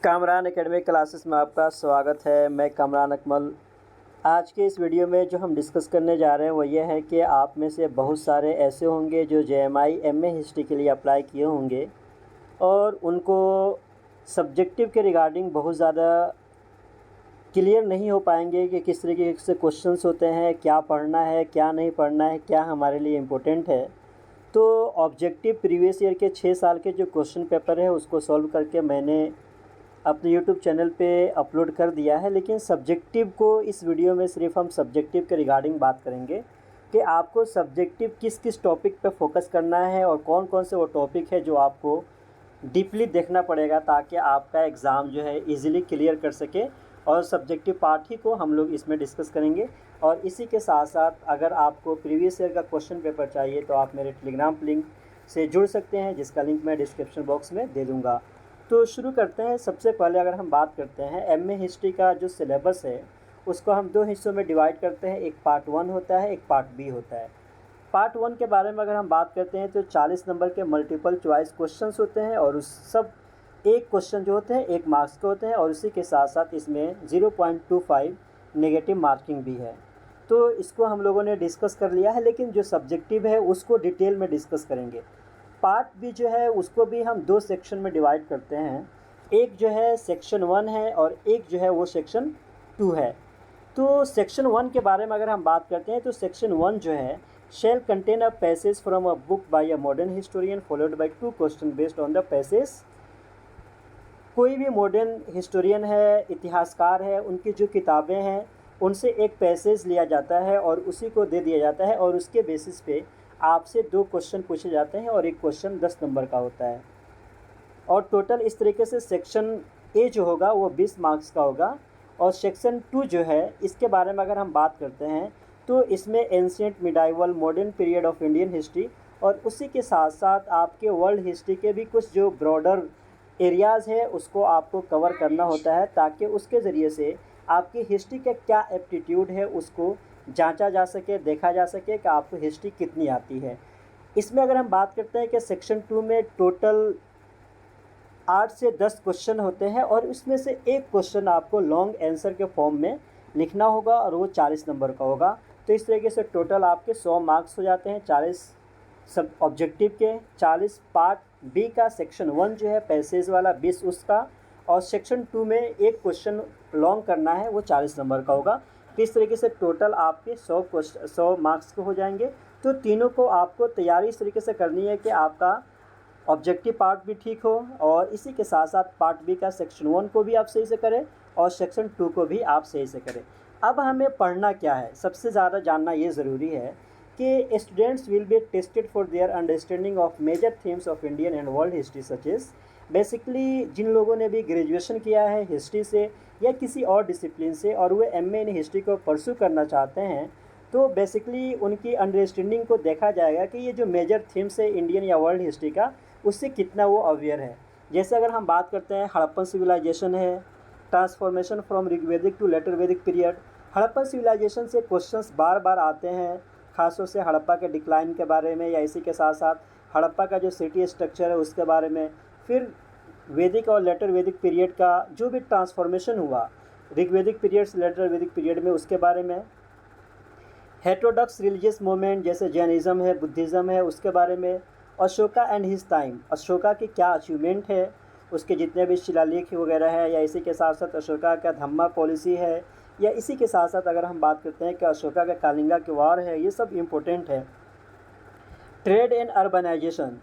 Kamran academic classes में आपका स्वागत है। मैं कामरान अकमल। आज के इस वीडियो में जो हम डिस्कस करने जा रहे हैं वो ये है कि आप में से बहुत सारे ऐसे होंगे जो जेएमआई एमए हिस्ट्री के लिए अप्लाई किए होंगे और उनको सब्जेक्टिव के रिगार्डिंग बहुत ज़्यादा क्लियर नहीं हो पाएंगे कि किस तरीके से क्वेश्चंस होते हैं, क्या पढ़ना है, क्या नहीं पढ़ना है, क्या हमारे लिए इम्पोर्टेंट है। तो ऑब्जेक्टिव प्रीवियस ईयर के 6 साल के जो क्वेश्चन पेपर है उसको सॉल्व करके मैंने अपने यूट्यूब चैनल पे अपलोड कर दिया है। लेकिन सब्जेक्टिव को इस वीडियो में सिर्फ हम सब्जेक्टिव के रिगार्डिंग बात करेंगे कि आपको सब्जेक्टिव किस किस टॉपिक पे फोकस करना है और कौन कौन से वो टॉपिक है जो आपको डीपली देखना पड़ेगा ताकि आपका एग्ज़ाम जो है इजीली क्लियर कर सके। और सब्जेक्टिव पार्ट ही को हम लोग इसमें डिस्कस करेंगे। और इसी के साथ साथ अगर आपको प्रीवियस ईयर का क्वेश्चन पेपर चाहिए तो आप मेरे टेलीग्राम लिंक से जुड़ सकते हैं, जिसका लिंक मैं डिस्क्रिप्शन बॉक्स में दे दूँगा। तो शुरू करते हैं। सबसे पहले अगर हम बात करते हैं एमए हिस्ट्री का जो सिलेबस है उसको हम 2 हिस्सों में डिवाइड करते हैं। एक पार्ट 1 होता है, एक पार्ट बी होता है। पार्ट 1 के बारे में अगर हम बात करते हैं तो 40 नंबर के मल्टीपल चॉइस क्वेश्चंस होते हैं और उस सब एक क्वेश्चन जो होते हैं 1 मार्क्स के होते हैं और उसी के साथ साथ इसमें 0.25 नेगेटिव मार्किंग भी है। तो इसको हम लोगों ने डिस्कस कर लिया है, लेकिन जो सब्जेक्टिव है उसको डिटेल में डिस्कस करेंगे। पार्ट बी जो है उसको भी हम 2 सेक्शन में डिवाइड करते हैं। एक जो है सेक्शन 1 है और एक जो है वो सेक्शन 2 है। तो सेक्शन 1 के बारे में अगर हम बात करते हैं तो सेक्शन 1 जो है shall contain a passage from a book by a modern historian followed by 2 questions based on the passage। कोई भी मॉडर्न हिस्टोरियन है, इतिहासकार है, उनकी जो किताबें हैं उनसे एक पैसेज लिया जाता है और उसी को दे दिया जाता है और उसके बेसिस पे आपसे 2 क्वेश्चन पूछे जाते हैं और एक क्वेश्चन 10 नंबर का होता है। और टोटल इस तरीके से सेक्शन ए जो होगा वो 20 मार्क्स का होगा। और सेक्शन 2 जो है इसके बारे में अगर हम बात करते हैं तो इसमें ancient, medieval, modern period of Indian history और उसी के साथ साथ आपके वर्ल्ड हिस्ट्री के भी कुछ जो ब्रॉडर एरियाज़ है उसको आपको कवर करना होता है ताकि उसके ज़रिए से आपकी हिस्ट्री का क्या एप्टीट्यूड है उसको जांचा जा सके, देखा जा सके कि आपको हिस्ट्री कितनी आती है। इसमें अगर हम बात करते हैं कि सेक्शन 2 में टोटल 8 से 10 क्वेश्चन होते हैं और उसमें से एक क्वेश्चन आपको लॉन्ग आंसर के फॉर्म में लिखना होगा और वो 40 नंबर का होगा। तो इस तरीके से टोटल आपके 100 मार्क्स हो जाते हैं 40 सब ऑब्जेक्टिव के, 40 पार्ट बी का। सेक्शन 1 जो है पैसेज वाला 20 उसका और सेक्शन 2 में एक क्वेश्चन लॉन्ग करना है वो 40 नंबर का होगा। तो इस तरीके से टोटल आपके 100 मार्क्स के हो जाएंगे। तो तीनों को आपको तैयारी इस तरीके से करनी है कि आपका ऑब्जेक्टिव पार्ट भी ठीक हो और इसी के साथ साथ पार्ट बी का सेक्शन 1 को भी आप सही से करें और सेक्शन 2 को भी आप सही से करें। अब हमें पढ़ना क्या है, सबसे ज़्यादा जानना ये ज़रूरी है कि students will be tested for their understanding of major themes of Indian and world history such as. Basically जिन लोगों ने भी ग्रेजुएशन किया है हिस्ट्री से या किसी और डिसिप्लिन से और वे एमए इन हिस्ट्री को परस्यू करना चाहते हैं तो बेसिकली उनकी अंडरस्टैंडिंग को देखा जाएगा कि ये जो मेजर थीम्स है इंडियन या वर्ल्ड हिस्ट्री का उससे कितना वो अवेयर है। जैसे अगर हम बात करते हैं हड़प्पन सिविलाइजेशन है, transformation from Rigvedic to later Vedic period. Harappan civilisation से क्वेश्चंस बार बार आते हैं, खासतौर से हड़प्पा के डिक्लाइन के बारे में या इसी के साथ साथ हड़प्पा का जो सिटी स्ट्रक्चर है उसके बारे में। फिर वैदिक और लेटर वैदिक पीरियड का जो भी ट्रांसफॉर्मेशन हुआ ऋग्वेदिक पीरियड से लेटर वैदिक पीरियड में उसके बारे में। हेटेरोडॉक्स रिलीजियस मूवमेंट जैसे जैनिज़्म है, बुद्धिज़्म है, उसके बारे में। Ashoka and his time, Ashoka की क्या अचीवमेंट है, उसके जितने भी शिलालेख वगैरह है या इसी के साथ साथ अशोका का धम्मा पॉलिसी है या इसी के साथ साथ अगर हम बात करते हैं कि अशोका का कालिंगा के वार है, ये सब इम्पोर्टेंट है। ट्रेड एंड अर्बनाइजेशन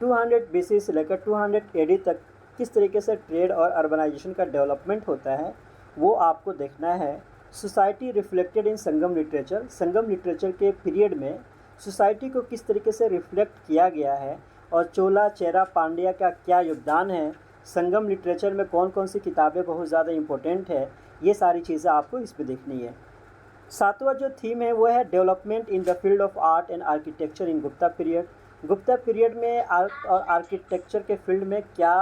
200 BC से लेकर 200 AD तक किस तरीके से ट्रेड और अर्बनाइजेशन का डेवलपमेंट होता है वो आपको देखना है। Society reflected in Sangam literature, Sangam literature के पीरियड में सोसाइटी को किस तरीके से रिफ्लेक्ट किया गया है और चोला, चेरा, पांड्या का क्या योगदान है, संगम लिटरेचर में कौन कौन सी किताबें बहुत ज़्यादा इम्पोर्टेंट है, ये सारी चीज़ें आपको इस पर देखनी है। 7वां जो थीम है वो है development in the field of art and architecture in Gupta period. Gupta period में आर्ट और आर्किटेक्चर के फील्ड में क्या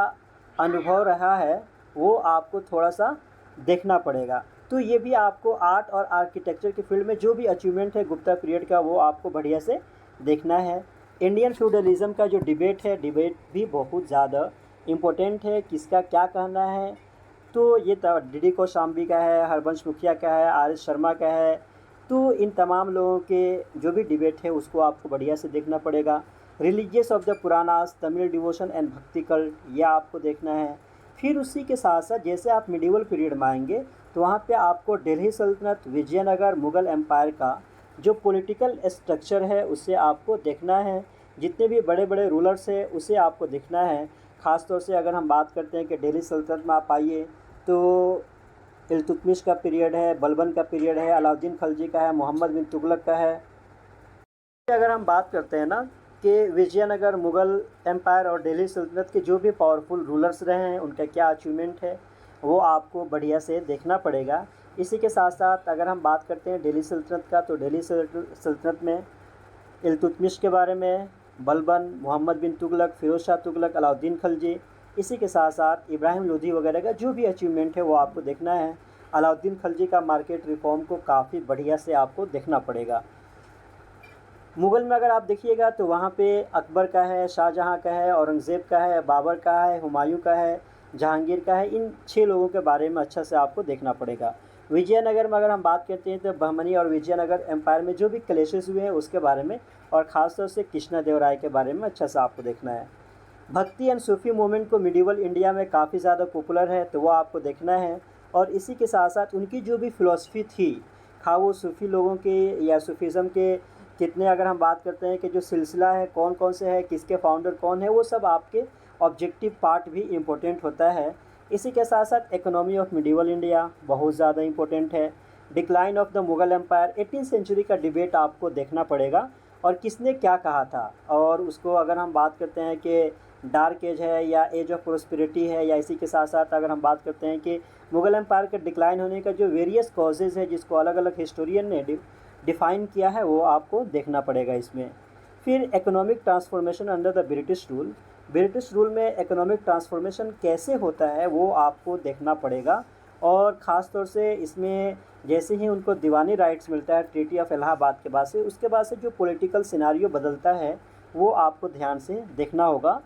अनुभव रहा है वो आपको थोड़ा सा देखना पड़ेगा। तो ये भी आपको आर्ट और आर्किटेक्चर के फील्ड में जो भी अचीवमेंट है गुप्ता पीरियड का वो आपको बढ़िया से देखना है। इंडियन फ्यूडलिज़म का जो डिबेट है, डिबेट भी बहुत ज़्यादा इम्पोर्टेंट है, किसका क्या कहना है तो ये डीडी कौशाम्बी का है, हरबंश मुखिया का है, आर एस शर्मा का है। तो इन तमाम लोगों के जो भी डिबेट है उसको आपको बढ़िया से देखना पड़ेगा। Religious of the Puranas, Tamil devotion and भक्ति कल्ट, यह आपको देखना है। फिर उसी के साथ साथ जैसे आप मिडिवल पीरियड में आएंगे तो वहाँ पे आपको दिल्ली सल्तनत, विजयनगर, मुग़ल एम्पायर का जो पॉलिटिकल स्ट्रक्चर है उसे आपको देखना है। जितने भी बड़े बड़े रूलर्स हैं उसे आपको देखना है। ख़ास तौर से अगर हम बात करते हैं कि दिल्ली सल्तनत में आप आइए तो इल्तुतमिश का पीरियड है, बलबन का पीरियड है, अलाउद्दीन खिलजी का है, मोहम्मद बिन तुगलक का है। अगर हम बात करते हैं ना कि विजयनगर, मुग़ल एम्पायर और दिल्ली सल्तनत के जो भी पावरफुल रूलर्स रहे हैं उनका क्या अचीवमेंट है वो आपको बढ़िया से देखना पड़ेगा। इसी के साथ साथ अगर हम बात करते हैं दिल्ली सल्तनत का, तो दिल्ली सल्तनत में इल्तुतमिश के बारे में, बलबन, मोहम्मद बिन तुगलक, फ़िरोज़ शाह तुगलक, अलाउद्दीन खिलजी, इसी के साथ साथ इब्राहिम लोधी वगैरह का जो भी अचीवमेंट है वो आपको देखना है। अलाउद्दीन खिलजी का मार्केट रिफॉर्म को काफ़ी बढ़िया से आपको देखना पड़ेगा। मुग़ल में अगर आप देखिएगा तो वहाँ पे अकबर का है, शाहजहाँ का है, औरंगज़ेब का है, बाबर का है, हुमायूं का है, जहांगीर का है। इन 6 लोगों के बारे में अच्छा से आपको देखना पड़ेगा। विजयनगर में अगर हम बात करते हैं तो बहमनी और विजयनगर एम्पायर में जो भी क्लेशेस हुए हैं उसके बारे में, और ख़ास तौर से कृष्णदेवराय के बारे में अच्छा से आपको देखना है। भक्ति एंड सूफ़ी मूवमेंट को मिडिवल इंडिया में काफ़ी ज़्यादा पॉपुलर है तो वो आपको देखना है। और इसी के साथ साथ उनकी जो भी फ़िलॉसफ़ी थी, खा वो सूफ़ी लोगों के या सूफ़िज़म के कितने, अगर हम बात करते हैं कि जो सिलसिला है कौन कौन से है, किसके फाउंडर कौन है, वो सब आपके ऑब्जेक्टिव पार्ट भी इम्पोर्टेंट होता है। इसी के साथ साथ इकोनॉमी ऑफ मिडिवल इंडिया बहुत ज़्यादा इम्पोर्टेंट है। Decline of the Mughal empire, 18th century का डिबेट आपको देखना पड़ेगा और किसने क्या कहा था। और उसको अगर हम बात करते हैं कि डार्क एज है या एज ऑफ प्रोस्पेरिटी है, या इसी के साथ साथ अगर हम बात करते हैं कि मुग़ल एम्पायर के डिक्लाइन होने का जो वेरियस कॉजेज़ है जिसको अलग अलग हिस्टोरियन ने डिफ़ाइन किया है वो आपको देखना पड़ेगा इसमें। फिर economic transformation under the British rule, British rule में इकोनॉमिक ट्रांसफॉर्मेशन कैसे होता है वो आपको देखना पड़ेगा। और ख़ास तौर से इसमें जैसे ही उनको दीवानी राइट्स मिलता है ट्रीटी ऑफ इलाहाबाद के बाद से, उसके बाद से जो पॉलिटिकल सिनारियो बदलता है वो आपको ध्यान से देखना होगा।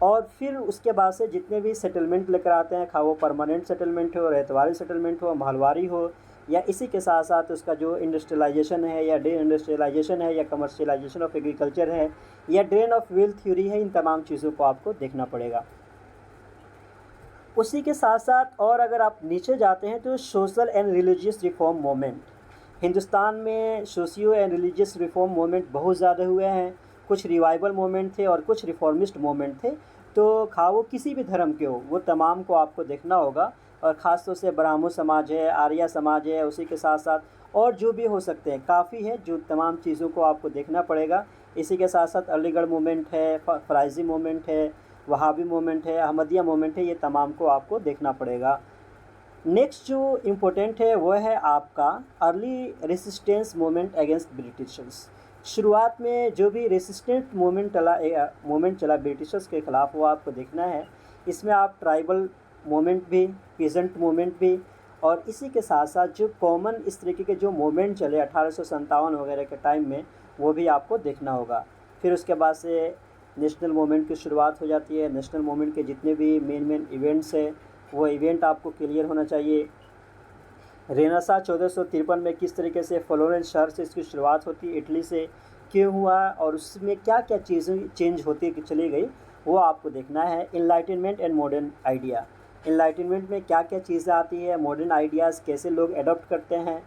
और फिर उसके बाद से जितने भी सेटलमेंट लेकर आते हैं, खा वो परमानेंट सेटलमेंट हो, रेतवारी सेटलमेंट हो, महलवारी हो, या इसी के साथ साथ उसका जो इंडस्ट्रियलाइजेशन है या डी इंडस्ट्रियलाइजेशन है या कमर्शियलाइजेशन ऑफ एग्रीकल्चर है या ड्रेन ऑफ वेल्थ थ्योरी है, इन तमाम चीज़ों को आपको देखना पड़ेगा। उसी के साथ साथ और अगर आप नीचे जाते हैं तो social and religious reform movement, Hindustan में socio and religious reform movement बहुत ज़्यादा हुए हैं। कुछ रिवाइवल मूवमेंट थे और कुछ रिफॉर्मिस्ट मूवमेंट थे। तो खा वो किसी भी धर्म के हो वो तमाम को आपको देखना होगा। और ख़ास तौर से ब्राह्मण समाज है, आर्य समाज है, उसी के साथ साथ और जो भी हो सकते हैं काफ़ी है, जो तमाम चीज़ों को आपको देखना पड़ेगा। इसी के साथ साथ अलीगढ़ मूवमेंट है, फ़राइज़ी मूवमेंट है, वहाबी मूवमेंट है, अहमदिया मूवमेंट है, ये तमाम को आपको देखना पड़ेगा। नेक्स्ट जो इम्पोर्टेंट है वो है आपका early resistance movement against Britishers. शुरुआत में जो भी रेसिस्टेंट मूवमेंट चला ब्रिटिशर्स के ख़िलाफ़ वो आपको देखना है। इसमें आप ट्राइबल मूवमेंट भी, पीजेंट मूवमेंट भी, और इसी के साथ साथ जो कॉमन इस तरीके के जो मूवमेंट चले 1857 वगैरह के टाइम में वो भी आपको देखना होगा। फिर उसके बाद से नेशनल मूवमेंट की शुरुआत हो जाती है। नेशनल मूवमेंट के जितने भी मेन इवेंट्स हैं वो इवेंट आपको क्लियर होना चाहिए। रेनेसां 1453 में किस तरीके से फ्लोरेंस शहर से इसकी शुरुआत होती है, इटली से क्यों हुआ और उसमें क्या क्या चीज़ें चेंज होती चली गई वो आपको देखना है। Enlightenment and modern idea, enlightenment में क्या क्या चीज़ें आती है, मॉडर्न आइडियाज़ कैसे लोग एडॉप्ट करते हैं।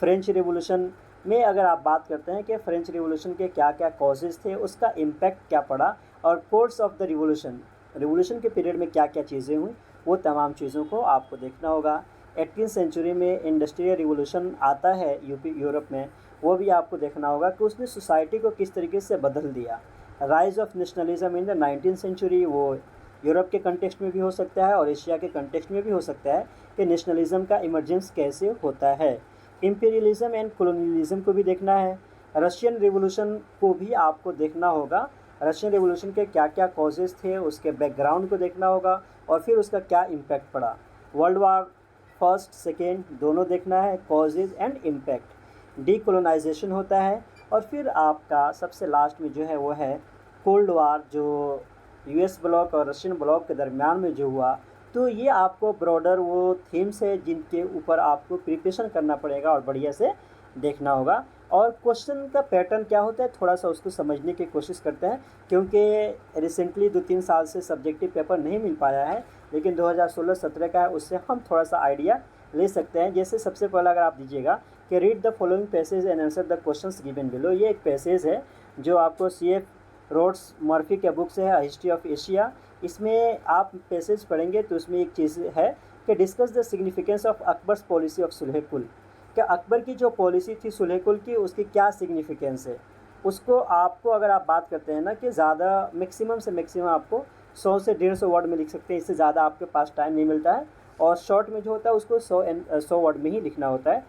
फ्रेंच रिवॉल्यूशन में अगर आप बात करते हैं कि फ्रेंच रिवॉल्यूशन के क्या क्या कॉजेज़ थे, उसका इम्पैक्ट क्या पड़ा, और कोर्स ऑफ द रिवॉल्यूशन के पीरियड में क्या क्या चीज़ें हुई, वो तमाम चीज़ों को आपको देखना होगा। 18th सेंचुरी में इंडस्ट्रियल रिवॉल्यूशन आता है यूरोप में, वो भी आपको देखना होगा कि उसने सोसाइटी को किस तरीके से बदल दिया। Rise of nationalism in the 19th century, वो यूरोप के कंटेक्स्ट में भी हो सकता है और एशिया के कंटेक्स्ट में भी हो सकता है कि नेशनलिज्म का इमर्जेंस कैसे होता है। इंपीरियलिज्म एंड कॉलोनियलिज्म को भी देखना है। रशियन रिवॉल्यूशन को भी आपको देखना होगा, रशियन रिवॉल्यूशन के क्या क्या कॉजेज़ थे, उसके बैकग्राउंड को देखना होगा और फिर उसका क्या इम्पैक्ट पड़ा। वर्ल्ड वार फर्स्ट सेकेंड दोनों देखना है, कॉजेज़ एंड इम्पैक्ट। डीकोलोनाइजेशन होता है और फिर आपका सबसे लास्ट में जो है वो है कोल्ड वार, जो यूएस ब्लॉक और रशियन ब्लॉक के दरमियान में जो हुआ तो ये आपको ब्रॉडर वो थीम्स है जिनके ऊपर आपको प्रिपरेशन करना पड़ेगा और बढ़िया से देखना होगा। और क्वेश्चन का पैटर्न क्या होता है थोड़ा सा उसको समझने की कोशिश करते हैं, क्योंकि रिसेंटली 2-3 साल से सब्जेक्टिव पेपर नहीं मिल पाया है, लेकिन 2016-17 का है, उससे हम थोड़ा सा आइडिया ले सकते हैं। जैसे सबसे पहला अगर आप दीजिएगा कि read the following passage and answer the questions given below. ये एक पैसेज है जो आपको CF रोड्स मर्फी के बुक से है, हिस्ट्री ऑफ एशिया। इसमें आप पैसेज पढ़ेंगे तो उसमें एक चीज़ है कि discuss the significance of Akbar's policy of सुलह-कुल, कि अकबर की जो पॉलिसी थी सुलह-कुल की उसकी क्या सिग्निफिकेंस है। उसको आपको अगर आप बात करते हैं ना कि ज़्यादा मैक्सिमम से मैक्सिमम आपको 100 से 150 वर्ड में लिख सकते हैं, इससे ज़्यादा आपके पास टाइम नहीं मिलता है, और शॉर्ट में जो होता है उसको 100 वर्ड में ही लिखना होता है।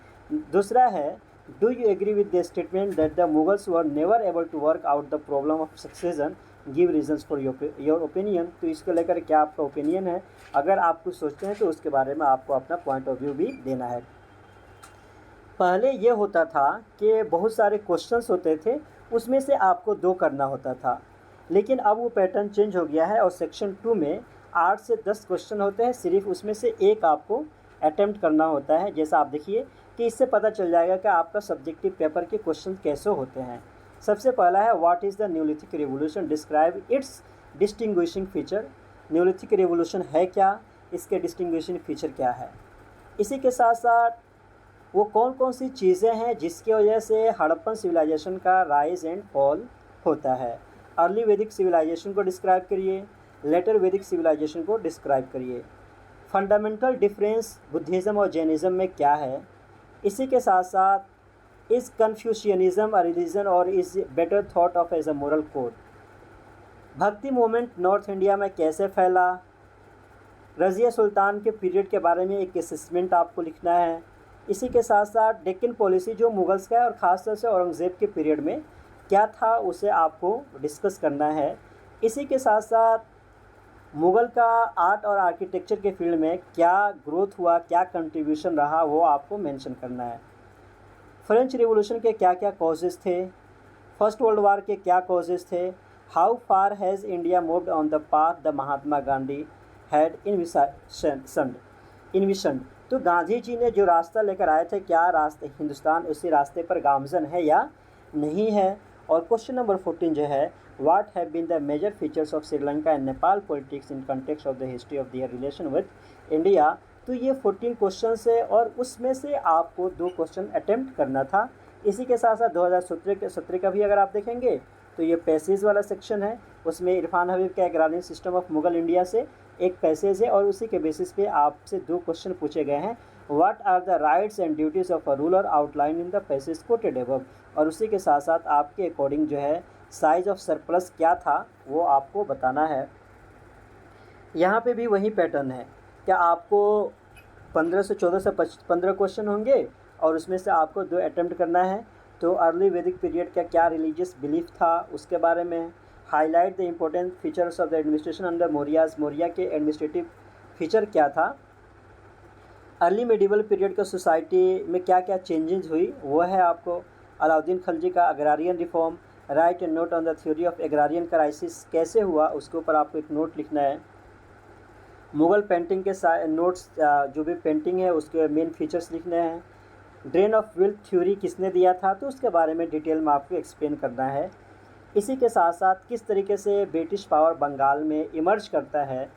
दूसरा है do you agree with the statement that the Mughals were never able to work out the problem of succession, give reasons for your opinion. तो इसको लेकर क्या आपका ओपिनियन है, अगर आप कुछ सोचते हैं तो उसके बारे में आपको अपना पॉइंट ऑफ व्यू भी देना है। पहले ये होता था कि बहुत सारे क्वेश्चंस होते थे, उसमें से आपको 2 करना होता था, लेकिन अब वो पैटर्न चेंज हो गया है और सेक्शन 2 में 8 से 10 क्वेश्चन होते हैं, सिर्फ उसमें से एक आपको अटेम्प्ट करना होता है। जैसा आप देखिए कि इससे पता चल जाएगा कि आपका सब्जेक्टिव पेपर के क्वेश्चन कैसे होते हैं। सबसे पहला है what is the Neolithic revolution, describe it's distinguishing feature. Neolithic revolution है क्या, इसके डिस्टिंग्विशिंग फीचर क्या है। इसी के साथ साथ वो कौन कौन सी चीज़ें हैं जिसकी वजह से हड़प्पन सिविलाइजेशन का राइज एंड फॉल होता है। अर्ली वैदिक सिविलाइजेशन को डिस्क्राइब करिए, लेटर वैदिक सिविलाइजेशन को डिस्क्राइब करिए। फंडामेंटल डिफरेंस बुद्धिज़्म और जैनिज़्म में क्या है। इसी के साथ साथ इज़ कन्फ्यूशियनिज़्म अ रिलीजन और is better thought of as a moral code. Bhakti movement north India में कैसे फैला। रज़िया सुल्तान के पीरियड के बारे में एक असेसमेंट आपको लिखना है। इसी के साथ साथ डेक्कन पॉलिसी जो मुगल्स का है और ख़ासतौर से औरंगज़ेब के पीरियड में क्या था उसे आपको डिस्कस करना है। इसी के साथ साथ मुग़ल का आर्ट और आर्किटेक्चर के फील्ड में क्या ग्रोथ हुआ, क्या कंट्रीब्यूशन रहा, वो आपको मेंशन करना है। फ्रेंच रिवॉल्यूशन के क्या क्या कॉजेज़ थे, फर्स्ट वर्ल्ड वार के क्या कॉजेज़ थे, how far has India moved on the path the Mahatma Gandhi had envisioned. तो गांधी जी ने जो रास्ता लेकर आए थे, क्या रास्ते हिंदुस्तान उसी रास्ते पर गामजन है या नहीं है। और क्वेश्चन नंबर 14 जो है what have been the major features of Sri Lanka and Nepal politics in context of the history of their relation with India. तो ये 14 क्वेश्चन है और उसमें से आपको 2 क्वेश्चन अटेम्प्ट करना था। इसी के साथ साथ 2017 का भी अगर आप देखेंगे तो ये पैसेज वाला सेक्शन है, उसमें इरफान हबीब का एग्रारियन सिस्टम ऑफ मुगल इंडिया से एक पैसेज है और उसी के बेसिस पे आपसे 2 क्वेश्चन पूछे गए हैं। What are the rights and duties of a ruler outline in the passage quoted above. और उसी के साथ साथ आपके अकॉर्डिंग जो है साइज ऑफ सरप्लस क्या था वो आपको बताना है। यहाँ पे भी वही पैटर्न है, क्या आपको 15 से 14 से 15 क्वेश्चन होंगे और उसमें से आपको 2 अटेम्प्ट करना है। तो अर्ली वैदिक पीरियड का क्या रिलीजियस बिलीफ था उसके बारे में। Highlight the important features of the administration under Mauryas, Maurya के एडमिनिस्ट्रेटिव फीचर क्या था। अर्ली मेडिवल पीरियड का सोसाइटी में क्या क्या चेंजेस हुई वो है आपको। अलाउद्दीन खिलजी का agrarian reform, write and note on the theory of agrarian crisis कैसे हुआ उसके ऊपर आपको एक नोट लिखना है। मुग़ल पेंटिंग के नोट्स जो भी पेंटिंग है उसके मेन फीचर्स लिखने हैं। ड्रेन ऑफ वेल्थ थ्योरी किसने दिया था तो उसके बारे में डिटेल में आपको एक्सप्लेन करना है। इसी के साथ साथ किस तरीके से ब्रिटिश पावर बंगाल में इमर्ज करता है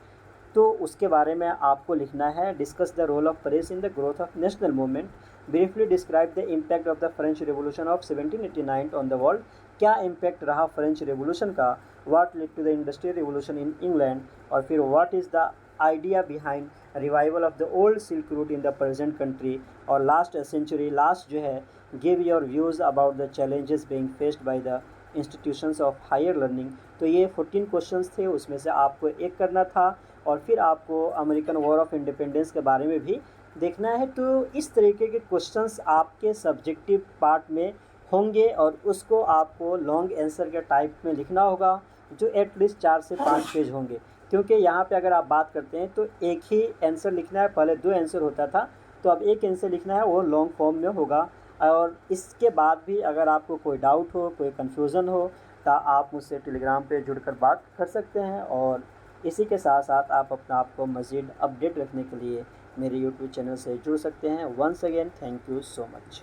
तो उसके बारे में आपको लिखना है। Discuss the role of press in the growth of national movement. Briefly describe the impact of the French revolution of 1789 on the world. क्या इम्पैक्ट रहा फ्रेंच रिवोल्यूशन का। What led to the industrial revolution in England. और फिर what is the idea behind revival of the old silk route in the present country. और last century last जो है give your views about the challenges being faced by the institutions of higher learning. तो ये 14 questions थे, उसमें से आपको एक करना था और फिर आपको अमेरिकन वॉर ऑफ इंडिपेंडेंस के बारे में भी देखना है। तो इस तरीके के क्वेश्चंस आपके सब्जेक्टिव पार्ट में होंगे और उसको आपको लॉन्ग आंसर के टाइप में लिखना होगा जो एटलीस्ट 4 से 5 पेज होंगे, क्योंकि यहाँ पे अगर आप बात करते हैं तो एक ही आंसर लिखना है, पहले 2 आंसर होता था तो अब एक आंसर लिखना है, वो लॉन्ग फॉर्म में होगा। और इसके बाद भी अगर आपको कोई डाउट हो, कोई कन्फ्यूज़न हो तो आप मुझसे टेलीग्राम पे जुड़कर बात कर सकते हैं और इसी के साथ साथ आप अपने आप को मज़ीद अपडेट रखने के लिए मेरे यूट्यूब चैनल से जुड़ सकते हैं। Once again thank you so much.